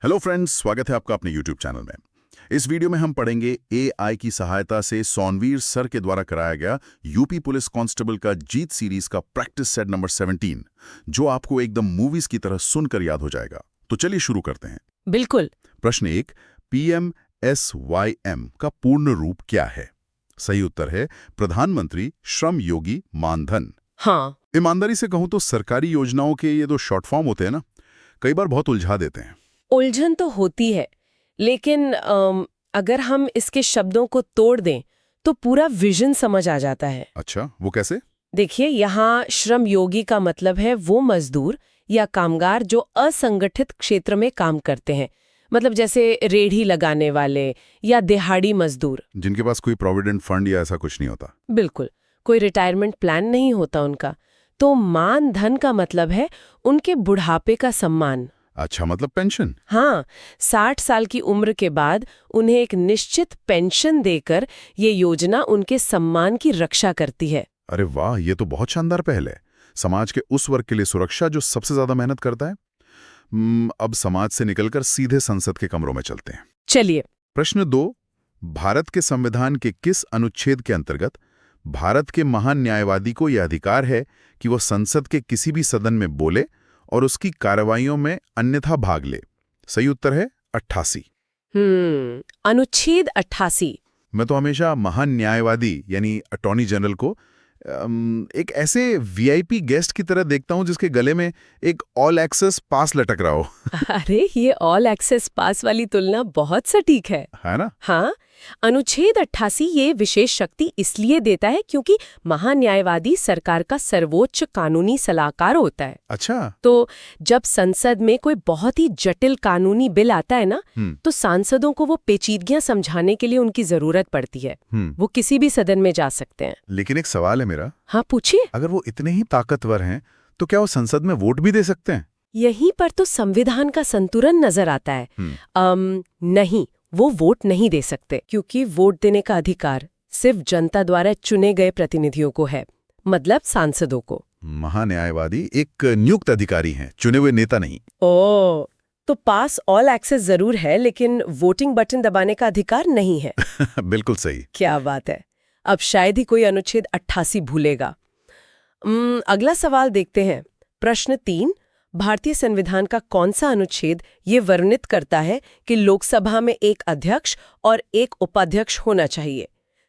Hello friends, स्वागत है आपका अपने यूट्यूब चैनल में। इस वीडियो में हम पढ़ेंगे एआई की सहायता से सोनवीर सर के द्वारा कराया गया यूपी पुलिस कांस्टेबल का जीत सीरीज का प्रैक्टिस सेट नंबर 17, जो आपको एकदम मूवीज की तरह सुनकर याद हो जाएगा। तो चलिए शुरू करते हैं। बिल्कुल। प्रश्न 1, PMSYM का पूर्ण रूप क्या है? सही उत्तर है प्रधानमंत्री श्रम योगी मानधन। हाँ। ईमानदारी से कहूं तो सरकारी योजनाओं के ये जो शॉर्ट फॉर्म होते हैं ना, कई बार बहुत उलझा देते हैं। उलझन तो होती है, लेकिन अगर हम इसके शब्दों को तोड़ दें तो पूरा विजन समझ आ जाता है। अच्छा, वो कैसे? देखिए, यहाँ श्रम योगी का मतलब है वो मजदूर या कामगार जो असंगठित क्षेत्र में काम करते हैं, मतलब जैसे रेढ़ी लगाने वाले या दिहाड़ी मजदूर, जिनके पास कोई प्रोविडेंट फंड या ऐसा कुछ नहीं होता। बिल्कुल कोई रिटायरमेंट प्लान नहीं होता उनका। तो मान धन का मतलब है उनके बुढ़ापे का सम्मान। अच्छा, मतलब पेंशन। हाँ, 60 साल की उम्र के बाद उन्हें एक निश्चित पेंशन देकर ये योजना उनके सम्मान की रक्षा करती है। अरे वाह, ये तो बहुत शानदार पहल है। समाज के उस वर्ग के लिए सुरक्षा जो सबसे ज्यादा मेहनत करता है। अब समाज से निकलकर सीधे संसद के कमरों में चलते हैं। चलिए। प्रश्न 2, भारत के संविधान के किस अनुच्छेद के अंतर्गत भारत के महान न्यायवादी को यह अधिकार है कि वो संसद के किसी भी सदन में बोले और उसकी कार्रवाइयों में अन्यथा भाग ले? सही उत्तर है 88। अनुच्छेद 88। मैं तो हमेशा महान न्यायवादी यानी अटॉर्नी जनरल को एक ऐसे वीआईपी गेस्ट की तरह देखता हूं जिसके गले में एक ऑल एक्सेस पास लटक रहा हो। अरे, ये ऑल एक्सेस पास वाली तुलना बहुत सटीक है ना? हाँ, अनुच्छेद 88 ये विशेष शक्ति इसलिए देता है क्योंकि महान्यायवादी सरकार का सर्वोच्च कानूनी सलाहकार होता है। अच्छा। तो जब संसद में कोई बहुत ही जटिल कानूनी बिल आता है ना, तो सांसदों को वो पेचीदगियां समझाने के लिए उनकी जरूरत पड़ती है। वो किसी भी सदन में जा सकते हैं। लेकिन एक सवाल है मेरा। हाँ, पूछिए। अगर वो इतने ही ताकतवर हैं तो क्या वो संसद में वोट भी दे सकते हैं? यहीं पर तो संविधान का संतुलन नजर आता है। नहीं, वो वोट नहीं दे सकते क्योंकि वोट देने का अधिकार सिर्फ जनता द्वारा चुने गए प्रतिनिधियों को है, मतलब सांसदों को। महान्यायवादी एक नियुक्त अधिकारी हैं, चुने हुए नेता नहीं। ओह, तो पास ऑल एक्सेस जरूर है, लेकिन वोटिंग बटन दबाने का अधिकार नहीं है। बिल्कुल सही। क्या बात है। अब शायद ही कोई अनुच्छेद 88 भूलेगा। अगला सवाल देखते हैं। प्रश्न 3, भारतीय संविधान का कौन सा अनुच्छेद ये वर्णित करता है कि लोकसभा में एक अध्यक्ष और एक उपाध्यक्ष होना चाहिए?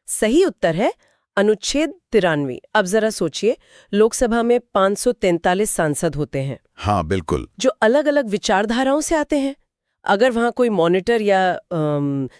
सही उत्तर है अनुच्छेद 93। अब जरा सोचिए, लोकसभा में 543 सांसद होते हैं। हाँ, बिल्कुल। जो अलग अलग विचारधाराओं से आते हैं। अगर वहां कोई मॉनिटर या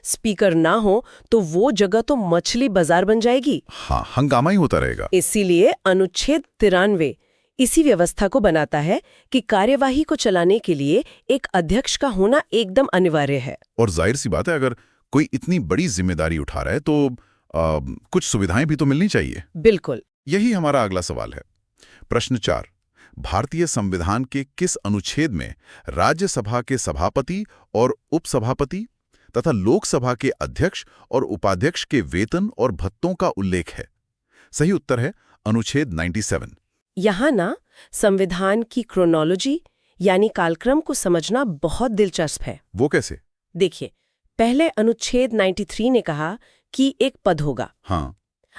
स्पीकर ना हो तो वो जगह तो मछली बाजार बन जाएगी। हाँ, हंगामा ही होता रहेगा। इसीलिए अनुच्छेद 93 इसी व्यवस्था को बनाता है कि कार्यवाही को चलाने के लिए एक अध्यक्ष का होना एकदम अनिवार्य है। और जाहिर सी बात है, अगर कोई इतनी बड़ी जिम्मेदारी उठा रहा है तो कुछ सुविधाएं भी तो मिलनी चाहिए। बिल्कुल। यही हमारा अगला सवाल है। प्रश्न 4, भारतीय संविधान के किस अनुच्छेद में राज्यसभा के सभापति और उपसभापति तथा लोकसभा के अध्यक्ष और उपाध्यक्ष के वेतन और भत्तों का उल्लेख है? सही उत्तर है अनुच्छेद 97। यहाँ ना संविधान की क्रोनोलॉजी यानी कालक्रम को समझना बहुत दिलचस्प है। वो कैसे? देखिए, पहले अनुच्छेद 93 ने कहा कि एक पद होगा। हाँ।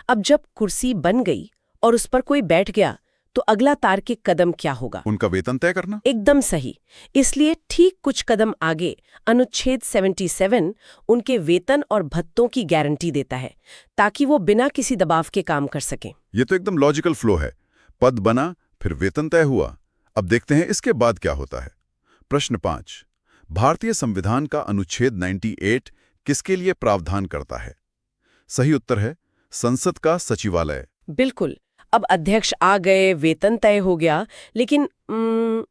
अब जब कुर्सी बन गई और उस पर कोई बैठ गया तो अगला तार्किक कदम क्या होगा? उनका वेतन तय करना। एकदम सही। इसलिए ठीक कुछ कदम आगे अनुच्छेद 77 उनके वेतन और भत्तों की गारंटी देता है, ताकि वो बिना किसी दबाव के काम कर सकें। ये तो एकदम लॉजिकल फ्लो है। पद बना, फिर वेतन तय हुआ। अब देखते हैं इसके बाद क्या होता है। प्रश्न 5, भारतीय संविधान का अनुच्छेद 98 किसके लिए प्रावधान करता है? सही उत्तर है संसद का सचिवालय। बिल्कुल। अब अध्यक्ष आ गए, वेतन तय हो गया, लेकिन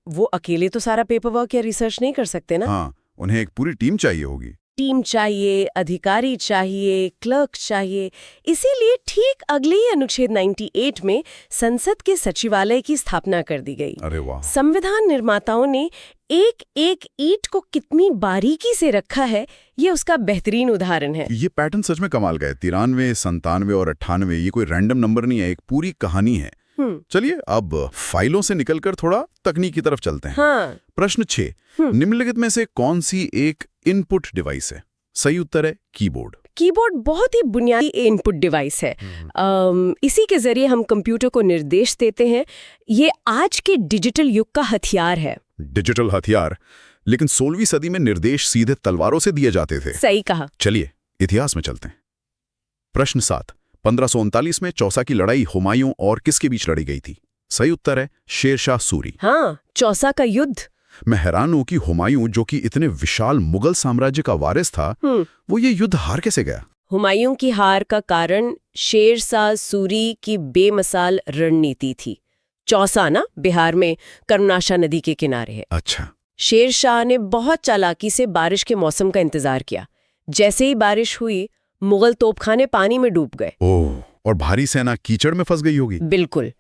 वो अकेले तो सारा पेपर वर्क या रिसर्च नहीं कर सकते ना। हाँ, उन्हें एक पूरी टीम चाहिए होगी। टीम चाहिए, अधिकारी चाहिए, क्लर्क चाहिए। इसीलिए ठीक अगले ही अनुच्छेद 98 में संसद के सचिवालय की स्थापना कर दी गई। अरे वाह। संविधान निर्माताओं ने एक एक ईंट को कितनी बारीकी से रखा है, ये उसका बेहतरीन उदाहरण है। ये पैटर्न सच में कमाल का है। 93, 97 और 98, ये कोई रैंडम नंबर नहीं है, एक पूरी कहानी है। चलिए अब फाइलों से निकलकर थोड़ा तकनीक की तरफ चलते हैं। हाँ। प्रश्न 6, निम्नलिखित में से कौन सी एक इनपुट डिवाइस है? सही उत्तर है कीबोर्ड। कीबोर्ड बहुत ही बुनियादी इनपुट डिवाइस है। इसी के जरिए हम कंप्यूटर को निर्देश देते हैं। ये आज के डिजिटल युग का हथियार है। डिजिटल हथियार, लेकिन 16वीं सदी में निर्देश सीधे तलवारों से दिए जाते थे। सही कहा। चलिए इतिहास में चलते हैं। प्रश्न 7, 1539 में चौसा की लड़ाई हुमायूं और किसके बीच लड़ी गई थी? सही उत्तर है शेरशाह सूरी। हाँ, चौसा का युद्ध। मैं हैरान हूं कि हुमायूं, जो कि इतने विशाल मुगल साम्राज्य का वारिस था, वो ये युद्ध हार कैसे गया? हुमायूं की हार का कारण शेरशाह सूरी की बेमिसाल रणनीति थी। चौसा ना बिहार में कर्मनाशा नदी के किनारे है। अच्छा। शेरशाह ने बहुत चालाकी से बारिश के मौसम का इंतजार किया। जैसे ही बारिश हुई, मुगल तोपखाने पानी में डूब गए। ओह, और भारी सेना कीचड़ में फंस गई होगी। बिल्कुल।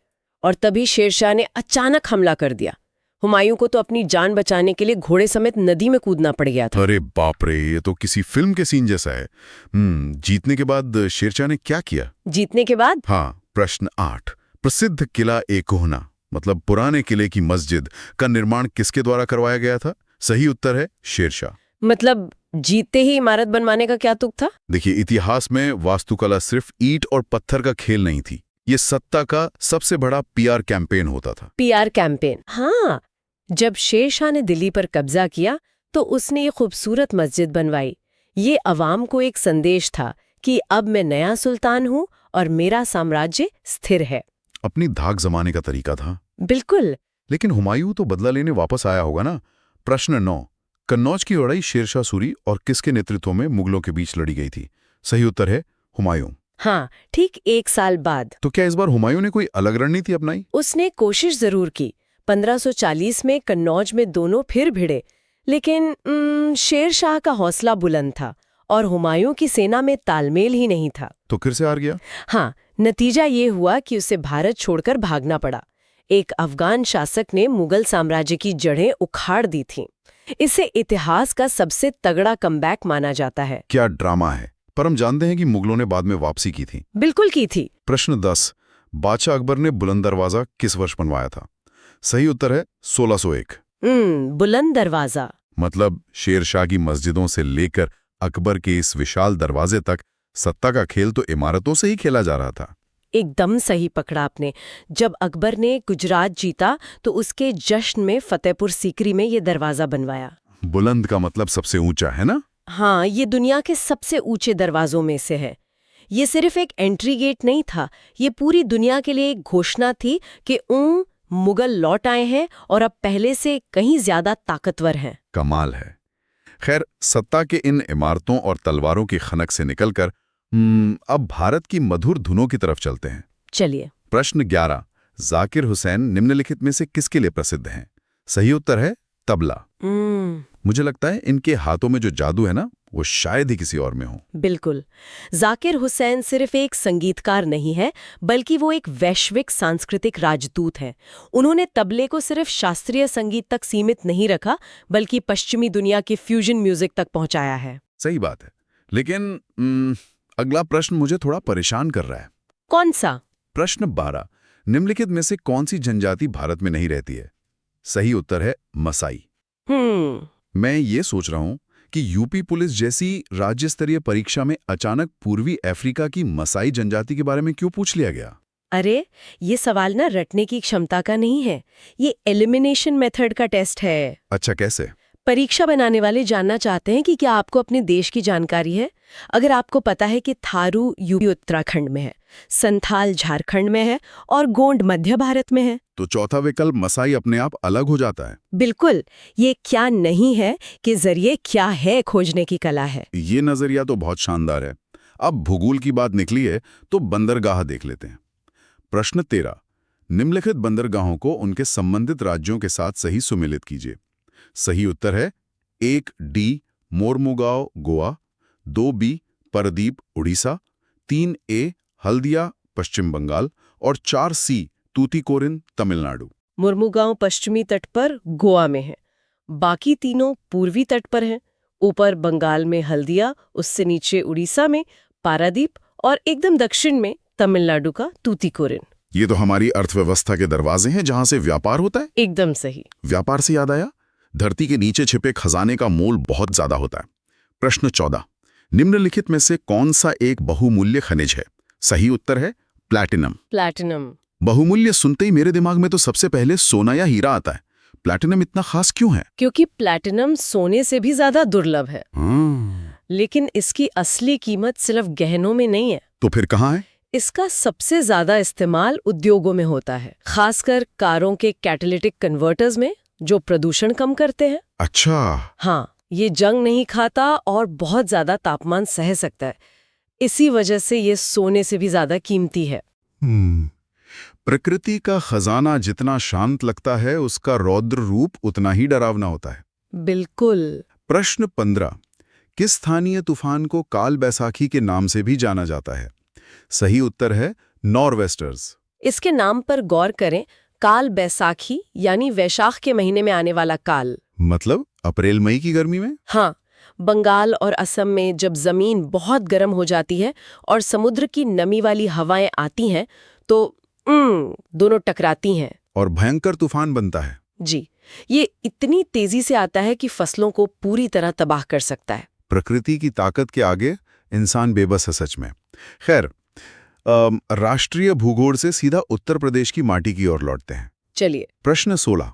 और तभी शेरशाह ने अचानक हमला कर दिया। हुमायूं को तो अपनी जान बचाने के लिए घोड़े समेत नदी में कूदना पड़ गया था। अरे बाप रे, ये तो किसी फिल्म के सीन जैसा है। जीतने के बाद शेरशाह ने क्या किया? जीतने के बाद? हाँ। प्रश्न 8, प्रसिद्ध किला ए-कोहना, मतलब पुराने किले की मस्जिद का निर्माण किसके द्वारा करवाया गया था? सही उत्तर है शेरशाह। मतलब जीतते ही इमारत बनवाने का क्या तुक था? देखिए, इतिहास में वास्तुकला सिर्फ ईंट और पत्थर का खेल नहीं थी। ये सत्ता का सबसे बड़ा पीआर कैंपेन होता था। PR campaign. हाँ, जब शेरशाह ने दिल्ली पर कब्जा किया तो उसने ये खूबसूरत मस्जिद बनवाई। ये अवाम को एक संदेश था कि अब मैं नया सुल्तान हूँ और मेरा साम्राज्य स्थिर है। अपनी धाक जमाने का तरीका था। बिल्कुल। लेकिन हुमायूं तो बदला लेने वापस आया होगा ना? प्रश्न 9, कन्नौज की लड़ाई शेरशाह सूरी और किसके नेतृत्व में मुगलों के बीच लड़ी गई थी? सही उत्तर है हुमायूं। हाँ, ठीक 1 साल बाद। तो क्या इस बार हुमायूं ने कोई अलग रणनीति अपनाई? उसने कोशिश जरूर की। 1540 में कन्नौज में दोनों फिर भिड़े, लेकिन शेरशाह का हौसला बुलंद था और हुमायूं की सेना में तालमेल ही नहीं था। तो फिर से हार गया? हाँ, नतीजा ये हुआ कि उसे भारत छोड़कर भागना पड़ा। एक अफगान शासक ने मुगल साम्राज्य की जड़ें उखाड़ दी थीं। इसे इतिहास का सबसे तगड़ा कमबैक माना जाता है। क्या ड्रामा है! पर हम जानते हैं कि मुगलों ने बाद में वापसी की थी। बिल्कुल की थी। प्रश्न 10, बादशाह अकबर ने बुलंद दरवाजा किस वर्ष बनवाया था? सही उत्तर है 1601। बुलंद दरवाजा मतलब शेरशाह की मस्जिदों से लेकर अकबर के इस विशाल दरवाजे तक सत्ता का खेल तो इमारतों से ही खेला जा रहा था। एकदम सही पकड़ा आपने। जब अकबर ने गुजरात जीता तो उसके जश्न में फतेहपुर सीकरी में ये दरवाजा बनवाया। बुलंद का मतलब सबसे ऊंचा, है ना? हाँ, ये दुनिया के सबसे ऊंचे दरवाजों में से है। ये सिर्फ एक एंट्री गेट नहीं था, ये पूरी दुनिया के लिए एक घोषणा थी कि मुगल लौट आए हैं और अब पहले से कहीं ज्यादा ताकतवर हैं। कमाल है। खैर, सत्ता के इन इमारतों और तलवारों की खनक से निकलकर अब भारत की मधुर धुनों की तरफ चलते हैं। चलिए। प्रश्न 11, जाकिर हुसैन निम्नलिखित में से किसके लिए प्रसिद्ध हैं? सही उत्तर है तबला। मुझे लगता है इनके हाथों में जो जादू है ना, वो शायद ही किसी और में हो। बिल्कुल। जाकिर हुसैन सिर्फ एक संगीतकार नहीं है, बल्कि वो एक वैश्विक सांस्कृतिक राजदूत हैं। उन्होंने तबले को सिर्फ शास्त्रीय संगीत तक सीमित नहीं रखा, बल्कि पश्चिमी दुनिया के फ्यूजन म्यूजिक तक पहुंचाया है। सही बात है। लेकिन अगला प्रश्न मुझे थोड़ा परेशान कर रहा है। कौन सा? प्रश्न 12, निम्नलिखित में से कौन सी जनजाति भारत में नहीं रहती है? सही उत्तर है मसाई। मैं ये सोच रहा हूं कि यूपी पुलिस जैसी राज्य स्तरीय परीक्षा में अचानक पूर्वी अफ्रीका की मसाई जनजाति के बारे में क्यों पूछ लिया गया? अरे, ये सवाल ना रटने की क्षमता का नहीं है, ये एलिमिनेशन मेथड का टेस्ट है। अच्छा, कैसे? परीक्षा बनाने वाले जानना चाहते हैं कि क्या आपको अपने देश की जानकारी है। अगर आपको पता है कि थारू यूपी उत्तराखंड में है, संथाल झारखंड में है और गोंड मध्य भारत में है, तो चौथा विकल्प मसाई अपने आप अलग हो जाता है। बिल्कुल। ये क्या नहीं है के जरिए क्या है खोजने की कला है। ये नजरिया तो बहुत शानदार है। अब भूगोल की बात निकली है तो बंदरगाह देख लेते हैं। प्रश्न 13, निम्नलिखित बंदरगाहों को उनके संबंधित राज्यों के साथ सही सुमेलित कीजिए। सही उत्तर है 1D Mormugao Goa, 2B Paradip Orissa, 3A Haldia पश्चिम बंगाल और 4C तूतीकोरिन तमिलनाडु। मुर्मुगांव पश्चिमी तट पर गोवा में है, बाकी तीनों पूर्वी तट पर हैं। ऊपर बंगाल में हल्दिया, उससे नीचे उड़ीसा में पारादीप और एकदम दक्षिण में तमिलनाडु का तूतीकोरिन। ये तो हमारी अर्थव्यवस्था के दरवाजे हैं जहां से व्यापार होता है। एकदम सही। व्यापार से याद आया, धरती के नीचे छिपे खजाने का मोल बहुत ज्यादा होता है। प्रश्न 14, निम्नलिखित में से कौन सा एक बहुमूल्य खनिज है? सही उत्तर है प्लैटिनम। प्लैटिनम। बहुमूल्य सुनते ही मेरे दिमाग में तो सबसे पहले सोना या हीरा आता है। प्लैटिनम इतना खास क्यों है? क्योंकि प्लैटिनम सोने से भी ज्यादा दुर्लभ है, लेकिन इसकी असली कीमत सिर्फ गहनों में नहीं है। तो फिर कहाँ है? इसका सबसे ज्यादा इस्तेमाल उद्योगों में होता है, खासकर कारों के कैटालिटिक कन्वर्टर्स में, जो प्रदूषण कम करते हैं। अच्छा। हाँ, ये जंग नहीं खाता और बहुत ज्यादा तापमान सह सकता है। इसी वजह से ये सोने से भी ज्यादा कीमती है। प्रकृति का खजाना जितना शांत लगता है, उसका रौद्र रूप उतना ही डरावना होता है। बिल्कुल। प्रश्न 15, किस स्थानीय तूफान को काल बैसाखी के नाम से भी जाना जाता है? सही उत्तर है नॉरवेस्टर्स। इसके नाम पर गौर करें, काल बैसाखी यानी वैशाख के महीने में आने वाला काल। मतलब अप्रैल मई की गर्मी में? हाँ, बंगाल और असम में जब जमीन बहुत गर्म हो जाती है और समुद्र की नमी वाली हवाएं आती हैं, तो दोनों टकराती हैं और भयंकर तूफान बनता है। जी, ये इतनी तेजी से आता है कि फसलों को पूरी तरह तबाह कर सकता है। प्रकृति की ताकत के आगे इंसान बेबस है सच में। खैर, राष्ट्रीय भूगोल से सीधा उत्तर प्रदेश की माटी की ओर लौटते हैं। चलिए। प्रश्न 16,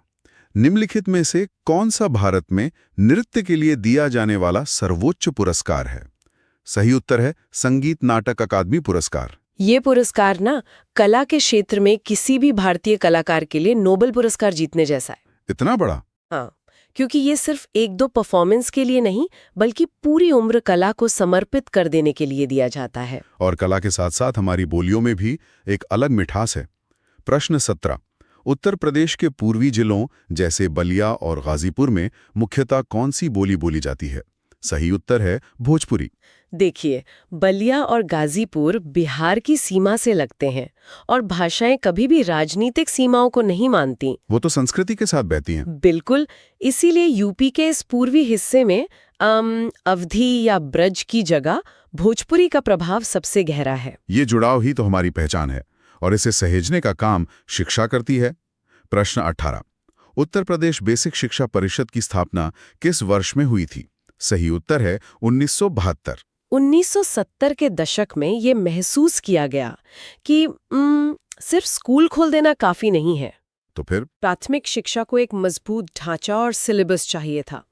निम्नलिखित में से कौन सा भारत में नृत्य के लिए दिया जाने वाला सर्वोच्च पुरस्कार है? सही उत्तर है संगीत नाटक अकादमी पुरस्कार। ये पुरस्कार ना कला के क्षेत्र में किसी भी भारतीय कलाकार के लिए नोबेल पुरस्कार जीतने जैसा है। इतना बड़ा? हाँ, क्योंकि ये सिर्फ एक दो परफॉर्मेंस के लिए नहीं, बल्कि पूरी उम्र कला को समर्पित कर देने के लिए दिया जाता है। और कला के साथ साथ हमारी बोलियों में भी एक अलग मिठास है। प्रश्न 17, उत्तर प्रदेश के पूर्वी जिलों जैसे बलिया और गाजीपुर में मुख्यतः कौन सी बोली बोली जाती है? सही उत्तर है भोजपुरी। देखिए, बलिया और गाजीपुर बिहार की सीमा से लगते हैं और भाषाएं कभी भी राजनीतिक सीमाओं को नहीं मानती। वो तो संस्कृति के साथ बहती हैं। बिल्कुल, इसीलिए यूपी के इस पूर्वी हिस्से में अवधी या ब्रज की जगह भोजपुरी का प्रभाव सबसे गहरा है। ये जुड़ाव ही तो हमारी पहचान है और इसे सहेजने का काम शिक्षा करती है। प्रश्न 18, उत्तर प्रदेश बेसिक शिक्षा परिषद की स्थापना किस वर्ष में हुई थी? सही उत्तर है 1972। 1970 के दशक में ये महसूस किया गया कि सिर्फ स्कूल खोल देना काफी नहीं है। तो फिर प्राथमिक शिक्षा को एक मजबूत ढांचा और सिलेबस चाहिए था।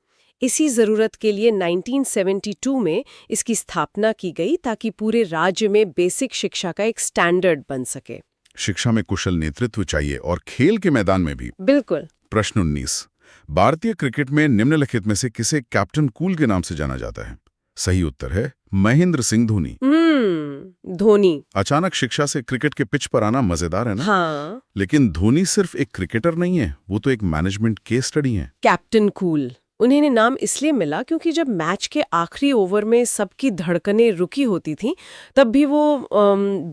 इसी जरूरत के लिए 1972 में इसकी स्थापना की गई ताकि पूरे राज्य में बेसिक शिक्षा का एक स्टैंडर्ड बन सके। शिक्षा में कुशल नेतृत्व चाहिए और खेल के मैदान में भी। बिल्कुल। प्रश्न 19, भारतीय क्रिकेट में निम्नलिखित में से किसे कैप्टन कूल के नाम से जाना जाता है? सही उत्तर है महेंद्र सिंह धोनी। धोनी। अचानक शिक्षा से क्रिकेट के पिच पर आना मजेदार है ना? हाँ। लेकिन धोनी सिर्फ एक क्रिकेटर नहीं है, वो तो एक मैनेजमेंट केस स्टडी है। कैप्टन कूल उन्हें नाम इसलिए मिला क्योंकि जब मैच के आखिरी ओवर में सबकी धड़कनें रुकी होती थीं, तब भी वो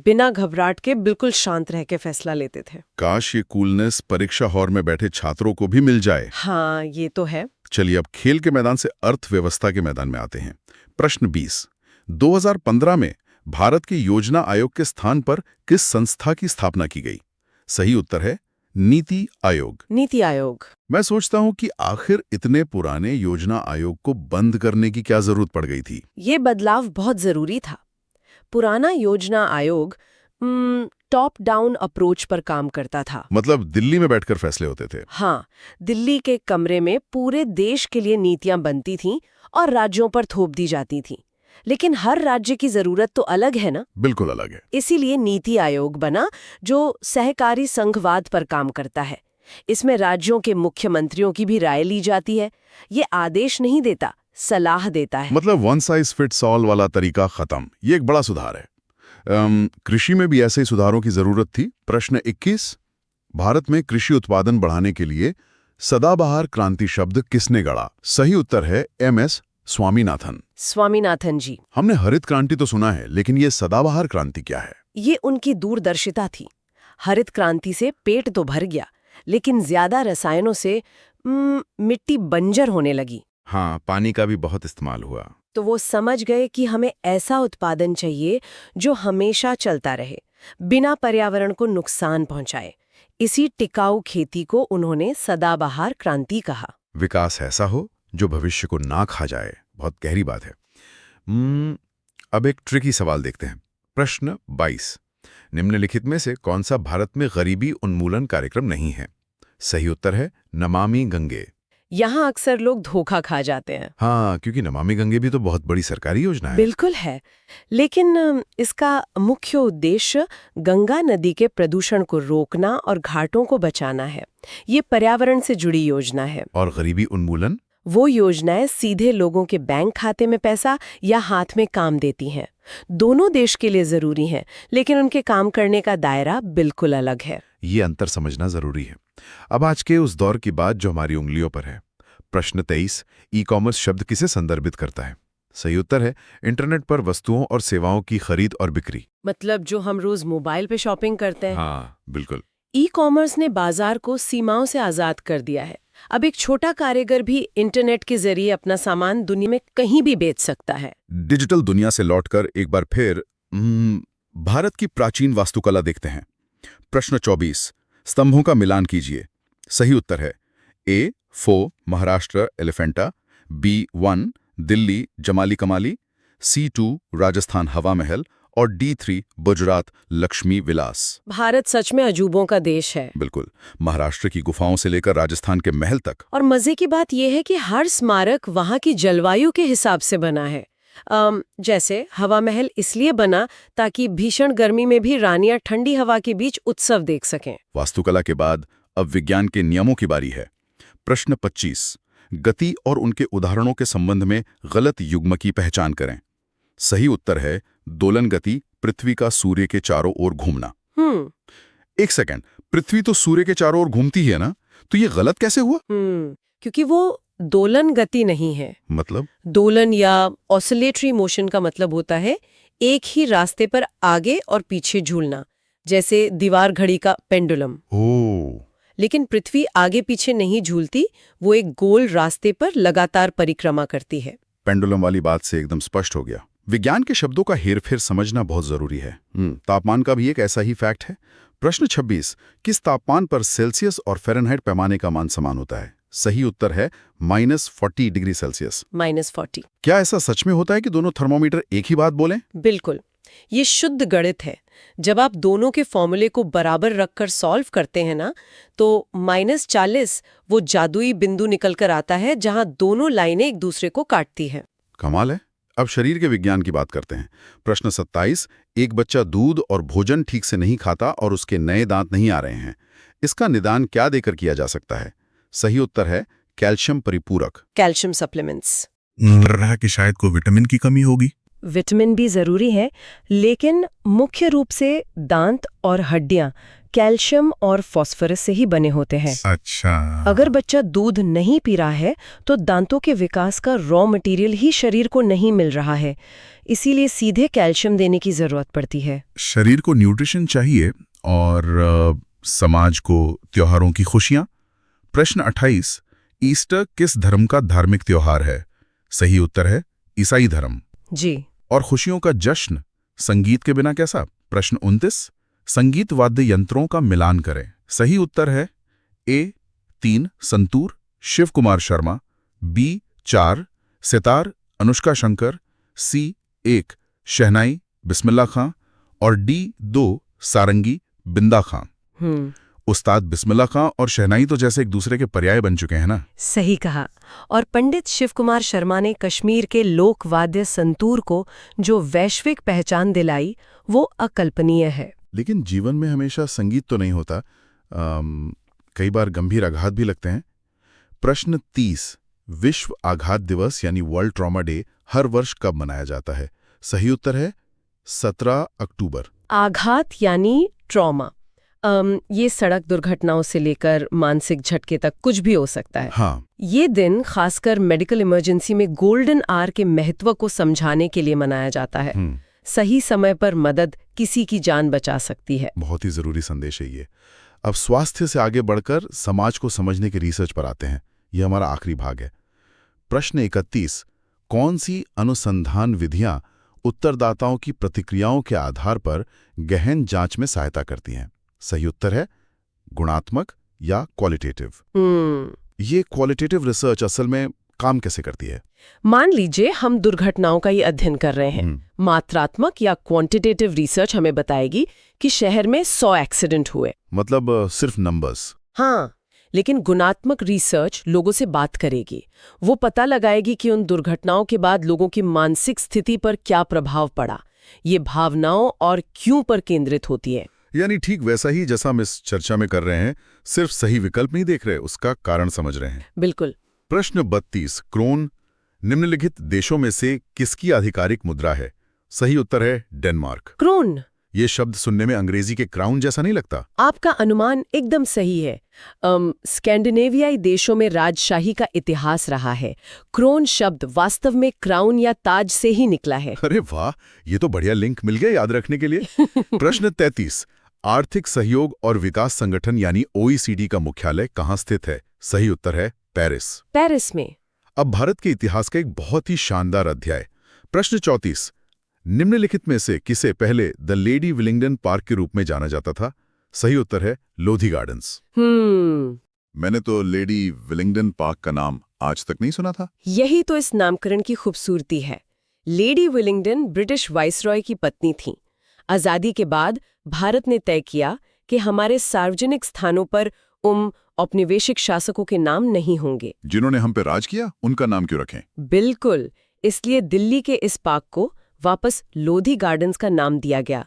बिना घबराहट के बिल्कुल शांत रह के फैसला लेते थे। काश ये कूलनेस परीक्षा हॉल में बैठे छात्रों को भी मिल जाए। हाँ, ये तो है। चलिए अब खेल के मैदान से अर्थव्यवस्था के मैदान में आते हैं। प्रश्न 20, 2015 में भारत के योजना आयोग के स्थान पर किस संस्था की स्थापना की गई? सही उत्तर है नीति आयोग। नीति आयोग। मैं सोचता हूं कि आखिर इतने पुराने योजना आयोग को बंद करने की क्या जरूरत पड़ गई थी? ये बदलाव बहुत जरूरी था। पुराना योजना आयोग टॉप डाउन अप्रोच पर काम करता था। मतलब दिल्ली में बैठकर फैसले होते थे? हाँ, दिल्ली के कमरे में पूरे देश के लिए नीतियां बनती थीं और राज्यों पर थोप दी जाती थीं। लेकिन हर राज्य की जरूरत तो अलग है ना? बिल्कुल अलग है। इसीलिए नीति आयोग बना, जो सहकारी संघवाद पर काम करता है। इसमें राज्यों के मुख्यमंत्रियों की भी राय ली जाती है। ये आदेश नहीं देता, सलाह देता है। मतलब वन साइज फिट्स ऑल वाला तरीका खत्म। ये एक बड़ा सुधार है। कृषि में भी ऐसे ही सुधारों की जरूरत थी। प्रश्न 21, भारत में कृषि उत्पादन बढ़ाने के लिए सदाबहार क्रांति शब्द किसने गढ़ा? सही उत्तर है MS स्वामीनाथन। स्वामीनाथन जी। हमने हरित क्रांति तो सुना है, लेकिन ये सदाबहार क्रांति क्या है? ये उनकी दूरदर्शिता थी। हरित क्रांति से पेट तो भर गया, लेकिन ज्यादा रसायनों से मिट्टी बंजर होने लगी। हाँ, पानी का भी बहुत इस्तेमाल हुआ। तो वो समझ गए कि हमें ऐसा उत्पादन चाहिए जो हमेशा चलता रहे, बिना पर्यावरण को नुकसान पहुंचाए। इसी टिकाऊ खेती को उन्होंने सदाबहार क्रांति कहा। विकास ऐसा हो जो भविष्य को ना खा जाए। बहुत गहरी बात है। अब एक ट्रिकी सवाल देखते हैं। प्रश्न 22। निम्नलिखित में से कौन सा भारत में गरीबी उन्मूलन कार्यक्रम नहीं है? सही उत्तर है नमामि गंगे। यहाँ अक्सर लोग धोखा खा जाते हैं। हाँ, क्योंकि नमामि गंगे भी तो बहुत बड़ी सरकारी योजना है। बिल्कुल है, लेकिन इसका मुख्य उद्देश्य गंगा नदी के प्रदूषण को रोकना और घाटों को बचाना है। ये पर्यावरण से जुड़ी योजना है। और गरीबी उन्मूलन? वो योजनाएं सीधे लोगों के बैंक खाते में पैसा या हाथ में काम देती हैं। दोनों देश के लिए जरूरी हैं, लेकिन उनके काम करने का दायरा बिल्कुल अलग है। ये अंतर समझना जरूरी है। अब आज के उस दौर की बात जो हमारी उंगलियों पर है। प्रश्न 23। ई कॉमर्स शब्द किसे संदर्भित करता है? सही उत्तर है इंटरनेट पर वस्तुओं और सेवाओं की खरीद और बिक्री। मतलब जो हम रोज मोबाइल पे शॉपिंग करते हैं। हाँ, बिल्कुल। ई कॉमर्स ने बाजार को सीमाओं से आजाद कर दिया है। अब एक छोटा कारीगर भी इंटरनेट के जरिए अपना सामान दुनिया में कहीं भी बेच सकता है। डिजिटल दुनिया से लौटकर एक बार फिर भारत की प्राचीन वास्तुकला देखते हैं। प्रश्न 24। स्तंभों का मिलान कीजिए। सही उत्तर है ए 4 महाराष्ट्र एलिफेंटा, B1 दिल्ली जमाली कमाली, C2 राजस्थान हवा महल और D3 गुजरात लक्ष्मी विलास। भारत सच में अजूबों का देश है। बिल्कुल, महाराष्ट्र की गुफाओं से लेकर राजस्थान के महल तक। और मजे की बात यह है कि हर स्मारक वहाँ की जलवायु के हिसाब से बना है। जैसे हवा महल इसलिए बना ताकि भीषण गर्मी में भी रानियां ठंडी हवा के बीच उत्सव देख सकें। वास्तुकला के बाद अब विज्ञान के नियमों की बारी है। प्रश्न 25। गति और उनके उदाहरणों के संबंध में गलत युग्म की पहचान करें। सही उत्तर है दोलन गति, पृथ्वी का सूर्य के चारों ओर घूमना। एक सेकंड, पृथ्वी तो सूर्य के चारों ओर घूमती है ना, तो ये गलत कैसे हुआ? क्योंकि वो दोलन गति नहीं है। मतलब? दोलन या ऑसिलेटरी मोशन का मतलब होता है एक ही रास्ते पर आगे और पीछे झूलना, जैसे दीवार घड़ी का पेंडुलम। लेकिन पृथ्वी आगे पीछे नहीं झूलती, वो एक गोल रास्ते पर लगातार परिक्रमा करती है। पेंडुलम वाली बात से एकदम स्पष्ट हो गया। विज्ञान के शब्दों का हेरफेर समझना बहुत जरूरी है। तापमान का भी एक ऐसा ही फैक्ट है। प्रश्न 26। किस तापमान पर सेल्सियस और फ़ारेनहाइट पैमाने का मान समान होता है? सही उत्तर है -40 डिग्री सेल्सियस। -40। क्या ऐसा सच में होता है कि दोनों थर्मोमीटर एक ही बात बोलें? बिल्कुल, ये शुद्ध गणित है। जब आप दोनों के फॉर्मूले को बराबर रखकर सॉल्व करते हैं ना, तो -40 वो जादुई बिंदु निकलकर आता है जहां दोनों लाइनें एक दूसरे को काटती हैं। कमाल है। अब शरीर के विज्ञान की बात करते हैं। प्रश्न 27। एक बच्चा दूध और भोजन ठीक से नहीं खाता और उसके नए दांत नहीं आ रहे हैं। इसका निदान क्या देकर किया जा सकता है? सही उत्तर है कैल्शियम परिपूरक। Calcium supplements. लग रहा है कि शायद कोई विटामिन की कमी होगी। विटामिन भी जरूरी है, लेकिन मुख्य रूप से दांत और हड्डियां कैल्शियम और फास्फोरस से ही बने होते हैं। अच्छा। अगर बच्चा दूध नहीं पी रहा है तो दांतों के विकास का रॉ मटेरियल ही शरीर को नहीं मिल रहा है, इसीलिए सीधे कैल्शियम देने की जरूरत पड़ती है। शरीर को न्यूट्रिशन चाहिए और समाज को त्योहारों की खुशियां। प्रश्न 28। ईस्टर किस धर्म का धार्मिक त्योहार है? सही उत्तर है ईसाई धर्म। जी। और खुशियों का जश्न संगीत के बिना कैसा? प्रश्न 29। संगीत वाद्य यंत्रों का मिलान करें। सही उत्तर है A3 santoor Shiv Kumar Sharma, B4 sitar Anushka Shankar, C1 शहनाई बिस्मिल्लाह खां और D2 सारंगी बिंदा खां। उस्ताद बिस्मिल्लाह खां और शहनाई तो जैसे एक दूसरे के पर्याय बन चुके हैं ना। सही कहा। और पंडित शिव कुमार शर्मा ने कश्मीर के लोक वाद्य संतूर को जो वैश्विक पहचान दिलाई, वो अकल्पनीय है। लेकिन जीवन में हमेशा संगीत तो नहीं होता, कई बार गंभीर आघात भी लगते हैं। प्रश्न 30। विश्व आघात दिवस यानी वर्ल्ड ट्रॉमा डे हर वर्ष कब मनाया जाता है? सही उत्तर है 17 अक्टूबर। आघात यानी ट्रॉमा, ये सड़क दुर्घटनाओं से लेकर मानसिक झटके तक कुछ भी हो सकता है। हाँ। ये दिन खासकर मेडिकल इमरजेंसी में गोल्डन आवर के महत्व को समझाने के लिए मनाया जाता है। सही समय पर मदद किसी की जान बचा सकती है। बहुत ही जरूरी संदेश है ये। अब स्वास्थ्य से आगे बढ़कर समाज को समझने के रिसर्च पर आते हैं। यह हमारा आखिरी भाग है। प्रश्न 31। कौन सी अनुसंधान विधियां उत्तरदाताओं की प्रतिक्रियाओं के आधार पर गहन जांच में सहायता करती हैं। सही उत्तर है गुणात्मक या क्वालिटेटिव। ये क्वालिटेटिव रिसर्च असल में काम कैसे करती है? मान लीजिए हम दुर्घटनाओं का ये अध्ययन कर रहे हैं। मात्रात्मक या क्वांटिटेटिव रिसर्च हमें बताएगी कि शहर में 100 एक्सीडेंट हुए। मतलब सिर्फ नंबर्स? हाँ, लेकिन गुणात्मक रिसर्च लोगों से बात करेगी। वो पता लगाएगी कि उन दुर्घटनाओं के बाद लोगों की मानसिक स्थिति पर क्या प्रभाव पड़ा। ये भावनाओं और क्यों पर केंद्रित होती है। यानी ठीक वैसा ही जैसा हम इस चर्चा में कर रहे हैं, सिर्फ सही विकल्प नहीं देख रहे, उसका कारण समझ रहे हैं। बिल्कुल। प्रश्न 32, क्रोन निम्नलिखित देशों में से किसकी आधिकारिक मुद्रा है? सही उत्तर है डेनमार्क। क्रोन। ये शब्द सुनने में अंग्रेजी के क्राउन जैसा नहीं लगता? आपका अनुमान एकदम सही है। स्कैंडिनेवियाई देशों में राजशाही का इतिहास रहा है। क्रोन शब्द वास्तव में क्राउन या ताज से ही निकला है। अरे वाह, ये तो बढ़िया लिंक मिल गया याद रखने के लिए। प्रश्न 33, आर्थिक सहयोग और विकास संगठन यानी OECD का मुख्यालय कहाँ स्थित है? सही उत्तर है पेरिस। पेरिस में। अब भारत के इतिहास का एक बहुत ही शानदार अध्याय। प्रश्न 34, निम्नलिखित में से किसे पहले द लेडी विलिंगडन पार्क के रूप में जाना जाता था? सही उत्तर है लोधी गार्डन्स। मैंने तो लेडी विलिंगडन पार्क का नाम आज तक नहीं सुना था। यही तो इस नामकरण की खूबसूरती है। लेडी विलिंगडन ब्रिटिश वाइसरॉय की पत्नी थीं। आजादी के बाद भारत ने तय किया कि हमारे सार्वजनिक स्थानों पर औपनिवेशिक शासकों के नाम नहीं होंगे। जिन्होंने हम पे राज किया, उनका नाम क्यों रखें? बिल्कुल, इसलिए दिल्ली के इस पार्क को वापस लोधी गार्डन्स का नाम दिया गया।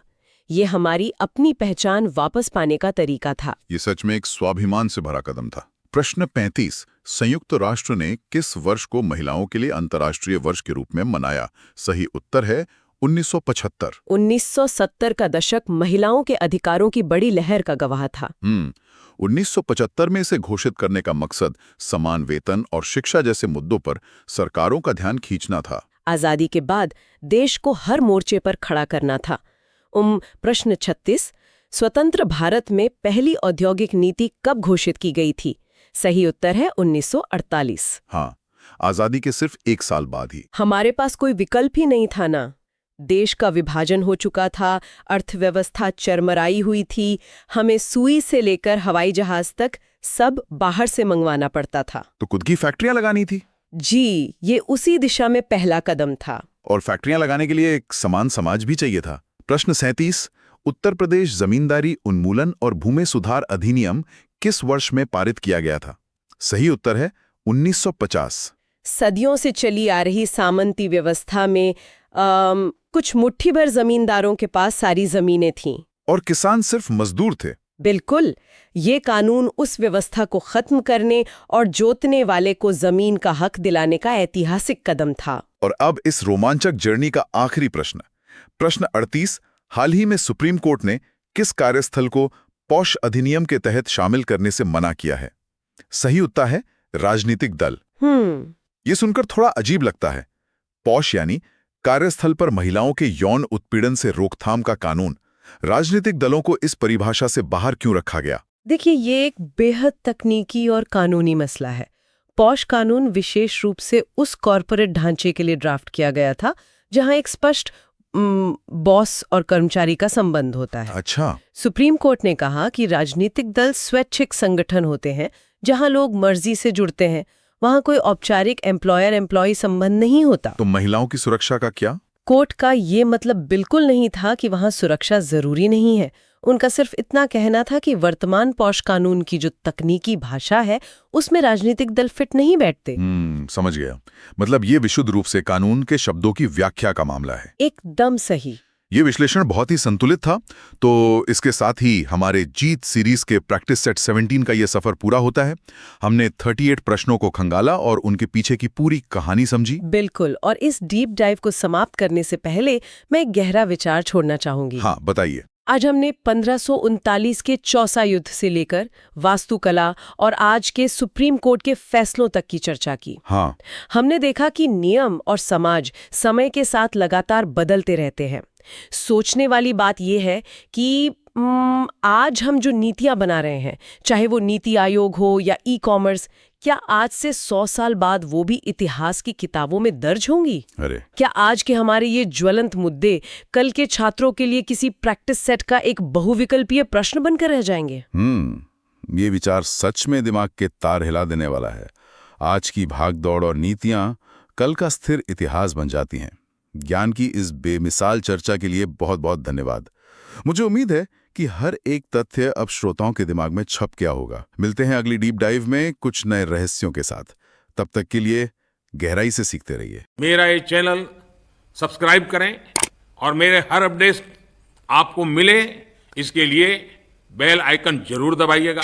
ये हमारी अपनी पहचान वापस पाने का तरीका था। ये सच में एक स्वाभिमान से भरा कदम था। प्रश्न 35, संयुक्त राष्ट्र ने किस वर्ष को महिलाओं के लिए अंतर्राष्ट्रीय वर्ष के रूप में मनाया? सही उत्तर है 1975। 1970 का दशक महिलाओं के अधिकारों की बड़ी लहर का गवाह था। 1975 में इसे घोषित करने का मकसद समान वेतन और शिक्षा जैसे मुद्दों पर सरकारों का ध्यान खींचना था। आजादी के बाद देश को हर मोर्चे पर खड़ा करना था। प्रश्न 36, स्वतंत्र भारत में पहली औद्योगिक नीति कब घोषित की गई थी? सही उत्तर है 1948। हाँ, आजादी के सिर्फ 1 साल बाद ही। हमारे पास कोई विकल्प ही नहीं था ना। देश का विभाजन हो चुका था, अर्थव्यवस्था चरमराई हुई थी, हमें सुई से लेकर हवाई जहाज तक सब बाहर से मंगवाना पड़ता था। तो खुद की फैक्ट्रियां लगानी थी? जी, ये उसी दिशा में पहला कदम था। और फैक्ट्रियां लगाने के लिए एक समान समाज भी चाहिए था। प्रश्न 37, उत्तर प्रदेश जमींदारी उन्मूलन और भूमि सुधार अधिनियम किस वर्ष में पारित किया गया था? सही उत्तर है 1950। सदियों से चली आ रही सामंती व्यवस्था में कुछ मुट्ठी भर जमींदारों के पास सारी जमीनें थीं। और किसान सिर्फ मजदूर थे। बिल्कुल, ये कानून उस व्यवस्था को खत्म करने और जोतने वाले को जमीन का हक दिलाने का ऐतिहासिक कदम था। और अब इस रोमांचक जर्नी का आखिरी प्रश्न, प्रश्न 38, हाल ही में सुप्रीम कोर्ट ने किस कार्यस्थल को पॉश अधिनियम के तहत शामिल करने से मना किया है? सही उत्तर है राजनीतिक दल। ये सुनकर थोड़ा अजीब लगता है। पॉश यानी कार्यस्थल पर महिलाओं के यौन उत्पीड़न से रोकथाम का कानून। राजनीतिक दलों को इस परिभाषा से बाहर क्यों रखा गया? देखिए, ये एक बेहद तकनीकी और कानूनी मसला है। पॉश कानून विशेष रूप से उस कॉरपोरेट ढांचे के लिए ड्राफ्ट किया गया था जहां एक स्पष्ट बॉस और कर्मचारी का संबंध होता है। अच्छा। सुप्रीम कोर्ट ने कहा कि राजनीतिक दल स्वैच्छिक संगठन होते हैं जहां लोग मर्जी से जुड़ते हैं, वहां कोई औपचारिक एम्प्लॉयर एम्प्लॉई संबंध नहीं होता। तो महिलाओं की सुरक्षा का क्या? कोर्ट का ये मतलब बिल्कुल नहीं था कि वहां सुरक्षा जरूरी नहीं है। उनका सिर्फ इतना कहना था कि वर्तमान पॉश कानून की जो तकनीकी भाषा है उसमें राजनीतिक दल फिट नहीं बैठते। समझ गया। मतलब ये विशुद्ध रूप से कानून के शब्दों की व्याख्या का मामला है। एकदम सही। ये विश्लेषण बहुत ही संतुलित था। तो इसके साथ ही हमारे जीत सीरीज के प्रैक्टिस सेट 17 का ये सफर पूरा होता है। हमने 38 प्रश्नों को खंगाला और उनके पीछे की पूरी कहानी समझी। बिल्कुल। और इस डीप डाइव को समाप्त करने से पहले मैं एक गहरा विचार छोड़ना चाहूंगी। हाँ, बताइए। आज हमने 1539 के चौसा युद्ध से लेकर वास्तुकला और आज के सुप्रीम कोर्ट के फैसलों तक की चर्चा की। हाँ। हमने देखा कि नियम और समाज समय के साथ लगातार बदलते रहते हैं। सोचने वाली बात यह है कि आज हम जो नीतियां बना रहे हैं, चाहे वो नीति आयोग हो या ई-कॉमर्स, क्या आज से 100 साल बाद वो भी इतिहास की किताबों में दर्ज होंगी? अरे क्या आज के हमारे ये ज्वलंत मुद्दे कल के छात्रों के लिए किसी प्रैक्टिस सेट का एक बहुविकल्पीय प्रश्न बनकर रह जाएंगे? ये विचार सच में दिमाग के तार हिला देने वाला है। आज की भागदौड़ और नीतियां कल का स्थिर इतिहास बन जाती हैं। ज्ञान की इस बेमिसाल चर्चा के लिए बहुत बहुत धन्यवाद। मुझे उम्मीद है कि हर एक तथ्य अब श्रोताओं के दिमाग में छप गया होगा। मिलते हैं अगली डीप डाइव में कुछ नए रहस्यों के साथ। तब तक के लिए गहराई से सीखते रहिए। मेरा ये चैनल सब्सक्राइब करें और मेरे हर अपडेट आपको मिले, इसके लिए बेल आइकन जरूर दबाइएगा।